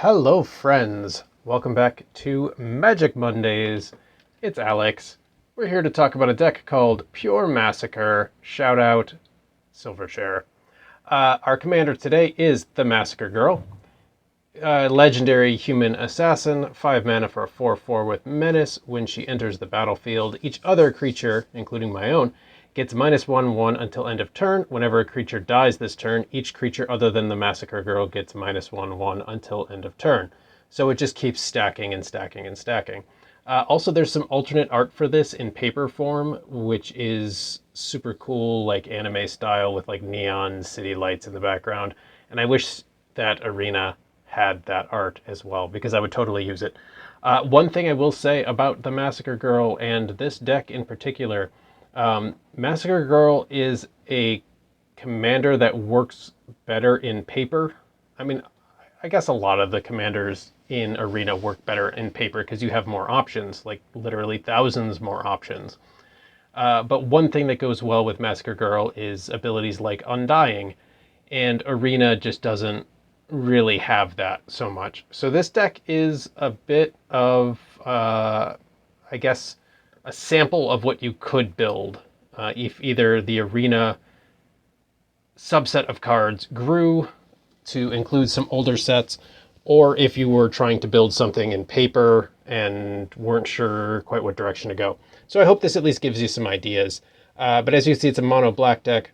Hello friends, welcome back to Magic Mondays. It's Alex. We're here to talk about a deck called Pure Massacre, Shoutout, Silverchair. Our commander today is the Massacre Girl. Legendary human assassin, 5 mana for a 4/4 with menace. When she enters the battlefield, each other creature, including my own, gets -1/1 until end of turn. Whenever a creature dies this turn, each creature other than the Massacre Girl gets -1/1 until end of turn. So it just keeps stacking and stacking and stacking. Also, there's some alternate art for this in paper form, which is super cool, like anime style with like neon city lights in the background. And I wish that Arena had that art as well, because I would totally use it. One thing I will say about the Massacre Girl and this deck in particular, Massacre Girl is a commander that works better in paper. I mean, I guess a lot of the commanders in Arena work better in paper because you have more options, like literally thousands more options. But one thing that goes well with Massacre Girl is abilities like Undying, and Arena just doesn't really have that so much. So this deck is a bit of, I guess, a sample of what you could build if either the Arena subset of cards grew to include some older sets, or if you were trying to build something in paper and weren't sure quite what direction to go. So I hope this at least gives you some ideas. But as you see, it's a mono black deck.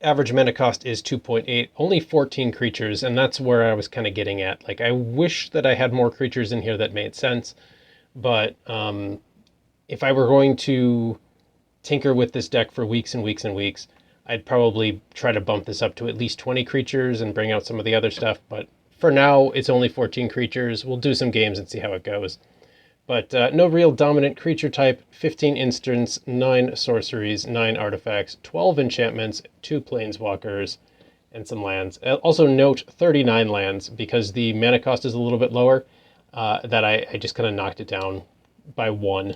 Average mana cost is 2.8, only 14 creatures, and that's where I was kind of getting at. Like, I wish that I had more creatures in here that made sense, but if I were going to tinker with this deck for weeks and weeks and weeks, I'd probably try to bump this up to at least 20 creatures and bring out some of the other stuff, but for now, it's only 14 creatures. We'll do some games and see how it goes. But no real dominant creature type, 15 instants, 9 sorceries, 9 artifacts, 12 enchantments, 2 planeswalkers, and some lands. Also note 39 lands, because the mana cost is a little bit lower, that I just kind of knocked it down by 1.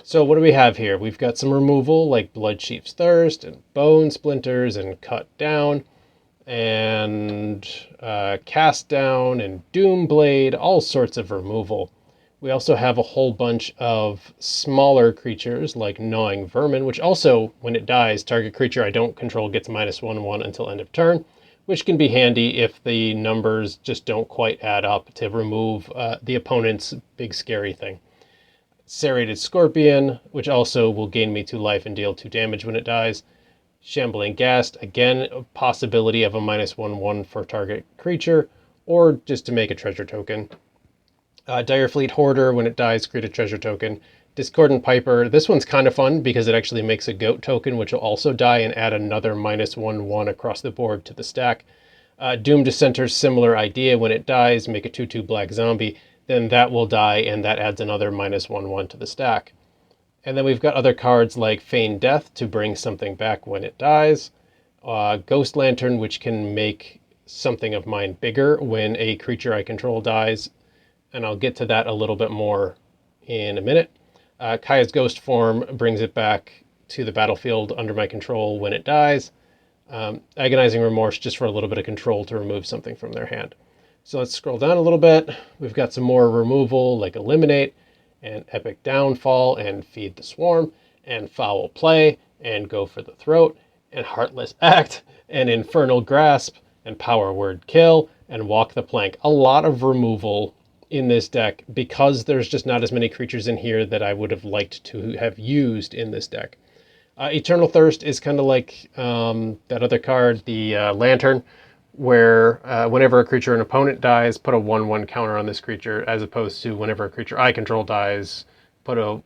So what do we have here? We've got some removal, like Bloodchief's Thirst, and Bone Splinters, and Cut Down, and Cast Down, and Doomblade, all sorts of removal. We also have a whole bunch of smaller creatures like Gnawing Vermin, which also, when it dies, target creature I don't control gets -1/1 until end of turn, which can be handy if the numbers just don't quite add up to remove the opponent's big scary thing. Serrated Scorpion, which also will gain me 2 life and deal 2 damage when it dies. Shambling Ghast, again, a possibility of a -1/1 for target creature, or just to make a treasure token. Direfleet Hoarder, when it dies, create a treasure token. Discordant Piper, this one's kind of fun because it actually makes a goat token, which will also die and add another -1/1 across the board to the stack. Doom Dissenter, similar idea. When it dies, make a 2/2 black zombie. Then that will die, and that adds another -1/1 to the stack. And then we've got other cards like Feign Death to bring something back when it dies. Ghost Lantern, which can make something of mine bigger when a creature I control dies. And I'll get to that a little bit more in a minute. Kaya's Ghost Form brings it back to the battlefield under my control when it dies. Agonizing Remorse, just for a little bit of control to remove something from their hand. So let's scroll down a little bit. We've got some more removal, like Eliminate, and Epic Downfall, and Feed the Swarm, and Foul Play, and Go for the Throat, and Heartless Act, and Infernal Grasp, and Power Word Kill, and Walk the Plank. A lot of removal in this deck because there's just not as many creatures in here that I would have liked to have used in this deck. Eternal Thirst is kind of like that other card, the Lantern, where whenever a creature an opponent dies, put a 1/1 counter on this creature, as opposed to whenever a creature I control dies, put a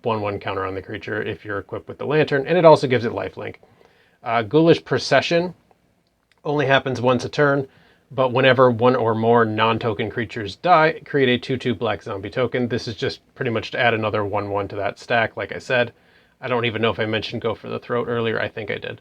1/1 counter on the creature if you're equipped with the Lantern, and it also gives it lifelink. Ghoulish Procession only happens once a turn, but whenever one or more non-token creatures die, create a 2/2 black zombie token. This is just pretty much to add another 1/1 to that stack, like I said. I don't even know if I mentioned Go for the Throat earlier. I think I did.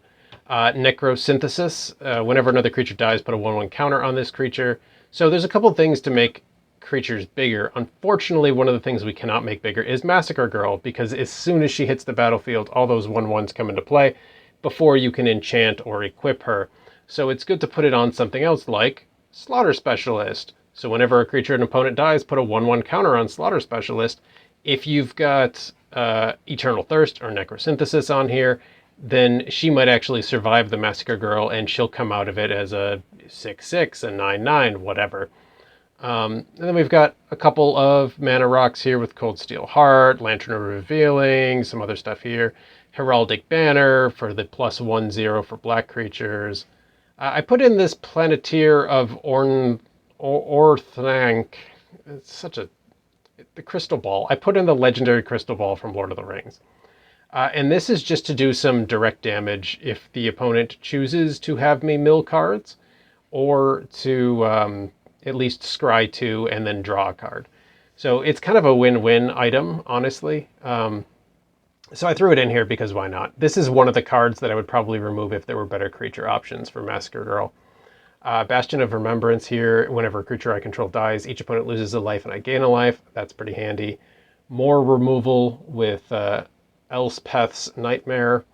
Necrosynthesis. Whenever another creature dies, put a 1/1 counter on this creature. So there's a couple things to make creatures bigger. Unfortunately, one of the things we cannot make bigger is Massacre Girl, because as soon as she hits the battlefield, all those 1/1s come into play before you can enchant or equip her. So it's good to put it on something else like Slaughter Specialist. So whenever a creature an opponent dies, put a 1/1 counter on Slaughter Specialist. If you've got Eternal Thirst or Necrosynthesis on here, then she might actually survive the Massacre Girl, and she'll come out of it as a 6/6, a 9/9, whatever. And then we've got a couple of mana rocks here with Cold Steel Heart, Lantern of Revealing, some other stuff here. Heraldic Banner for the +1/0 for black creatures. I put in this Planeteer of Orthanc. It's such a... the Crystal Ball. I put in the legendary Crystal Ball from Lord of the Rings. And this is just to do some direct damage if the opponent chooses to have me mill cards, or to at least scry 2 and then draw a card. So it's kind of a win-win item, honestly. So I threw it in here because why not? This is one of the cards that I would probably remove if there were better creature options for Massacre Girl. Bastion of Remembrance here. Whenever a creature I control dies, each opponent loses a life and I gain a life. That's pretty handy. More removal with Elspeth's Nightmare.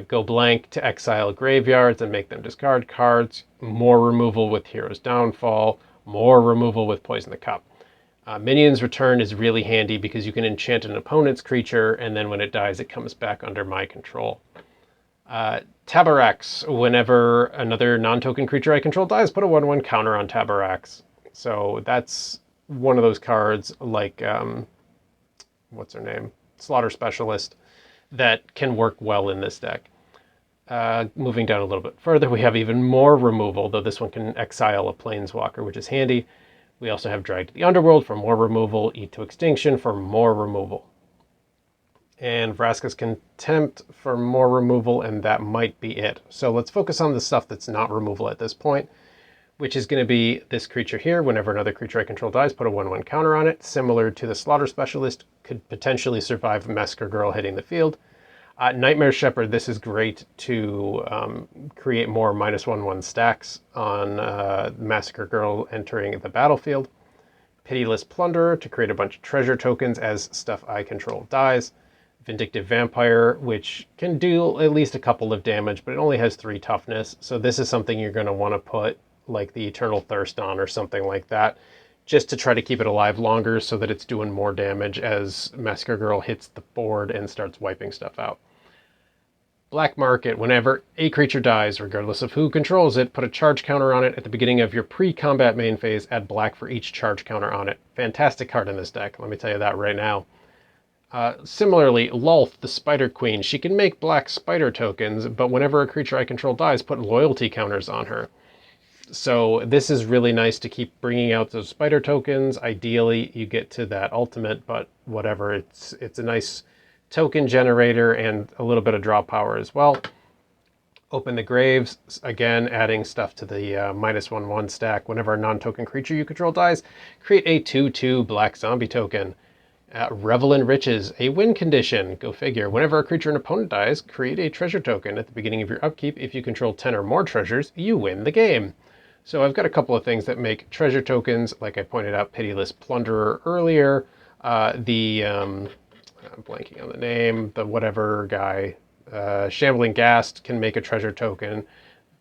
Go blank to exile graveyards and make them discard cards. More removal with Hero's Downfall. More removal with Poison the Cup. Minions Return is really handy because you can enchant an opponent's creature, and then when it dies, it comes back under my control. Tabarax. Whenever another non-token creature I control dies, put a 1/1 counter on Tabarax. So that's one of those cards like, what's her name? Slaughter Specialist, that can work well in this deck. Moving down a little bit further, we have even more removal, though this one can exile a Planeswalker, which is handy. We also have Drag to the Underworld for more removal, Eat to Extinction for more removal. And Vraska's Contempt for more removal, and that might be it. So let's focus on the stuff that's not removal at this point, which is going to be this creature here. Whenever another creature I control dies, put a 1/1 counter on it. Similar to the Slaughter Specialist, could potentially survive Massacre Girl hitting the field. Nightmare Shepherd, this is great to create more -1/1 stacks on Massacre Girl entering the battlefield. Pitiless Plunderer to create a bunch of treasure tokens as stuff I control dies. Vindictive Vampire, which can do at least a couple of damage, but it only has 3 toughness. So this is something you're going to want to put like the Eternal Thirst on or something like that, just to try to keep it alive longer so that it's doing more damage as Massacre Girl hits the board and starts wiping stuff out. Black Market. Whenever a creature dies, regardless of who controls it, put a charge counter on it at the beginning of your pre-combat main phase. Add black for each charge counter on it. Fantastic card in this deck, let me tell you that right now. Similarly, Lolth, the Spider Queen. She can make black spider tokens, but whenever a creature I control dies, put loyalty counters on her. So this is really nice to keep bringing out those spider tokens. Ideally, you get to that ultimate, but whatever. It's a nice token generator and a little bit of draw power as well. Open the Graves, again adding stuff to the -1/1 stack. Whenever a non-token creature you control dies, create a 2/2 black zombie token. Revel in Riches, a win condition. Go figure. Whenever a creature an opponent dies, create a treasure token. At the beginning of your upkeep, if you control 10 or more treasures, you win the game. So I've got a couple of things that make treasure tokens, like I pointed out, Pitiless Plunderer earlier. I'm blanking on the name, the whatever guy. Shambling Ghast can make a treasure token.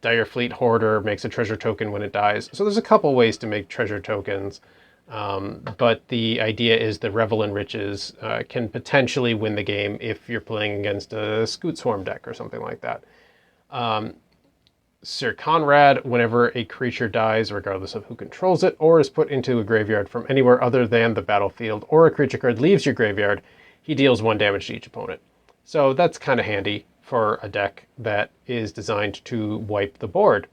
Dire Fleet Hoarder makes a treasure token when it dies. So there's a couple ways to make treasure tokens. But the idea is the Revel in Riches can potentially win the game if you're playing against a Scoot Swarm deck or something like that. Sir Conrad, whenever a creature dies, regardless of who controls it, or is put into a graveyard from anywhere other than the battlefield, or a creature card leaves your graveyard, he deals 1 damage to each opponent. So that's kind of handy for a deck that is designed to wipe the board.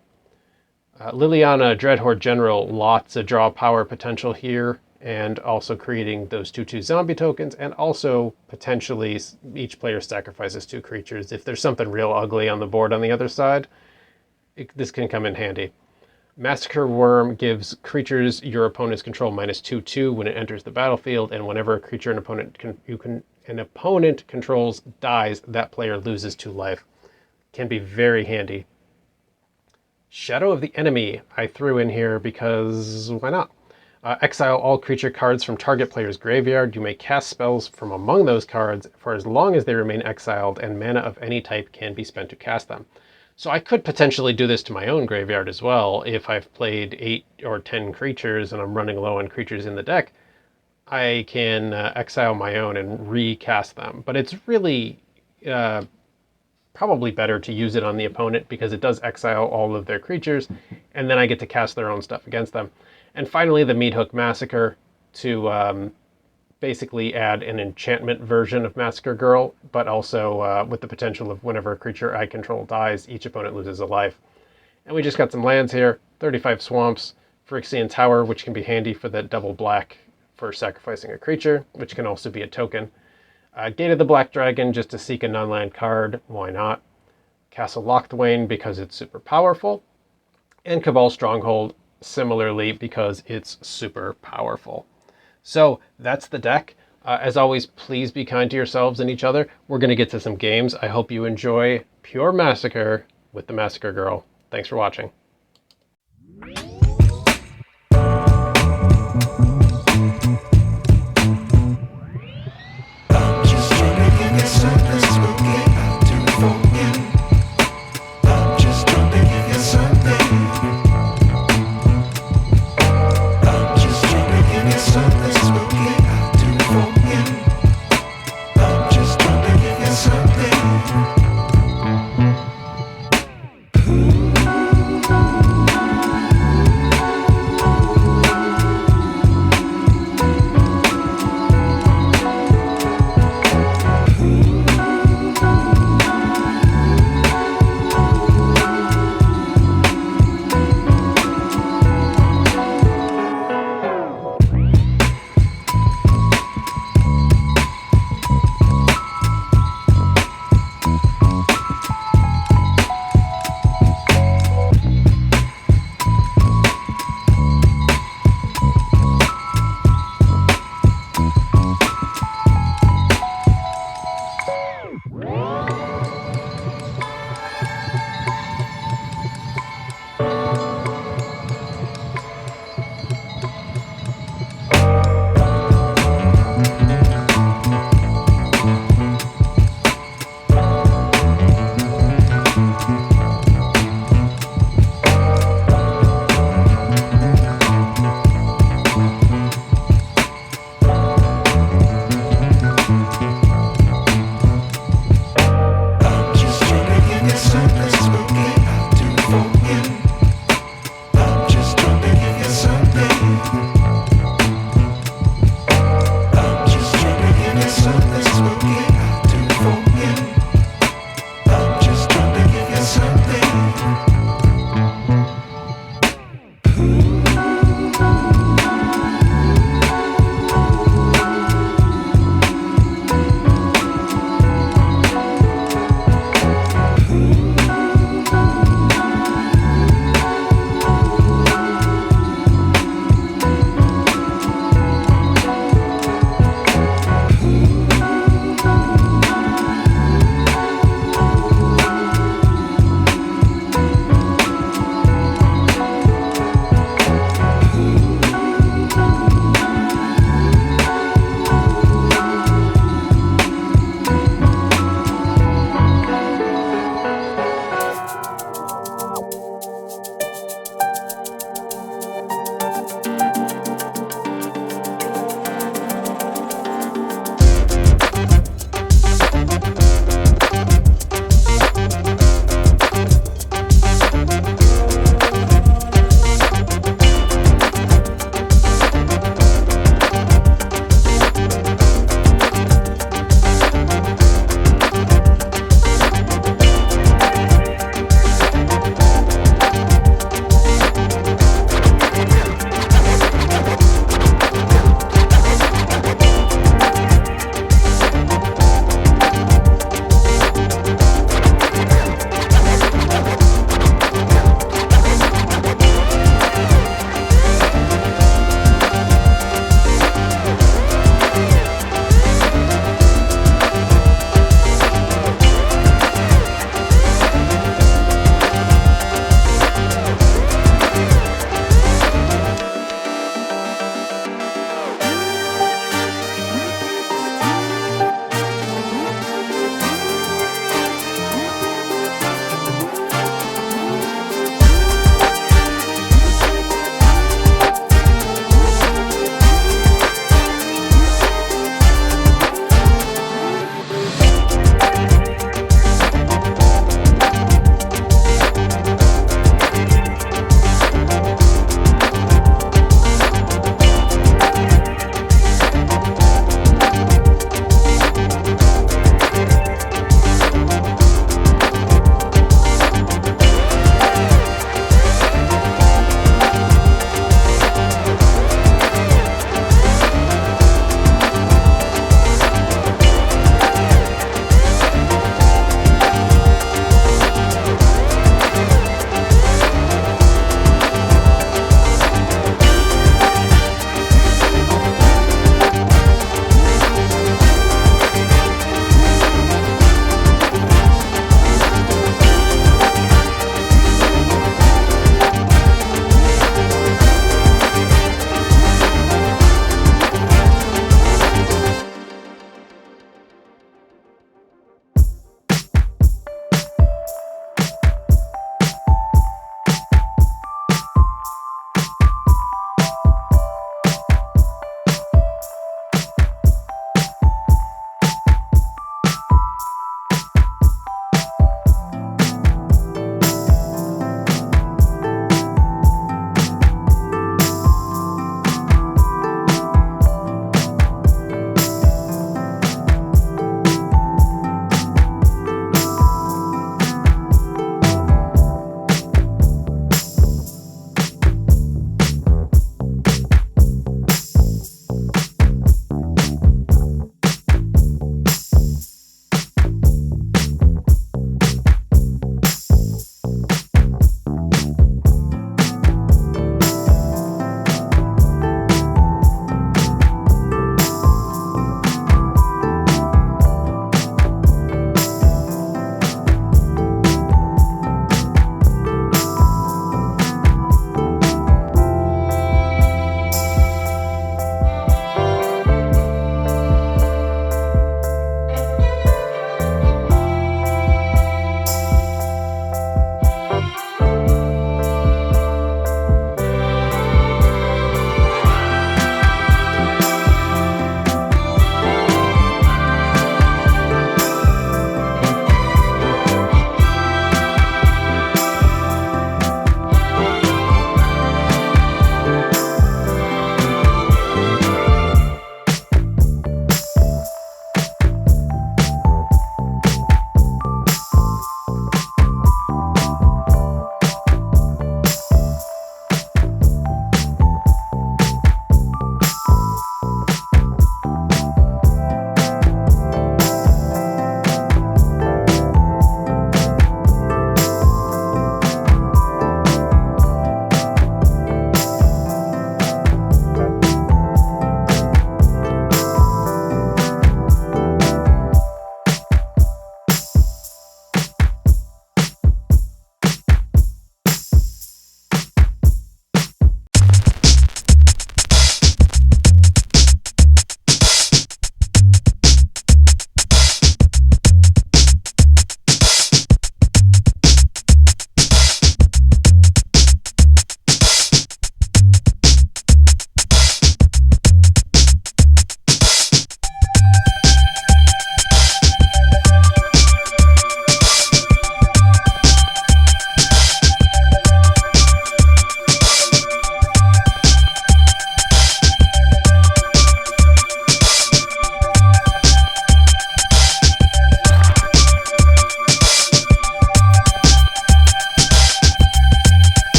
Liliana, Dreadhorde General, lots of draw power potential here, and also creating those 2/2 zombie tokens, and also potentially each player sacrifices 2 creatures. If there's something real ugly on the board on the other side, this can come in handy. Massacre Worm gives creatures your opponents control -2/2 when it enters the battlefield, and whenever a creature an opponent controls dies, that player loses 2 life. Can be very handy. Shadow of the Enemy I threw in here because why not? Exile all creature cards from target player's graveyard. You may cast spells from among those cards for as long as they remain exiled, and mana of any type can be spent to cast them. So I could potentially do this to my own graveyard as well. If I've played 8 or 10 creatures and I'm running low on creatures in the deck, I can exile my own and recast them. But it's really probably better to use it on the opponent because it does exile all of their creatures, and then I get to cast their own stuff against them. And finally, the Meat Hook Massacre to basically add an enchantment version of Massacre Girl, but also with the potential of whenever a creature I control dies, each opponent loses a life. And we just got some lands here, 35 Swamps, Phyrexian Tower, which can be handy for that double black for sacrificing a creature, which can also be a token. Gate of the Black Dragon, just to seek a non-land card, why not? Castle Locthwain, because it's super powerful. And Cabal Stronghold, similarly, because it's super powerful. So that's the deck. As always, please be kind to yourselves and each other. We're going to get to some games. I hope you enjoy Pure Massacre with the Massacre Girl. Thanks for watching.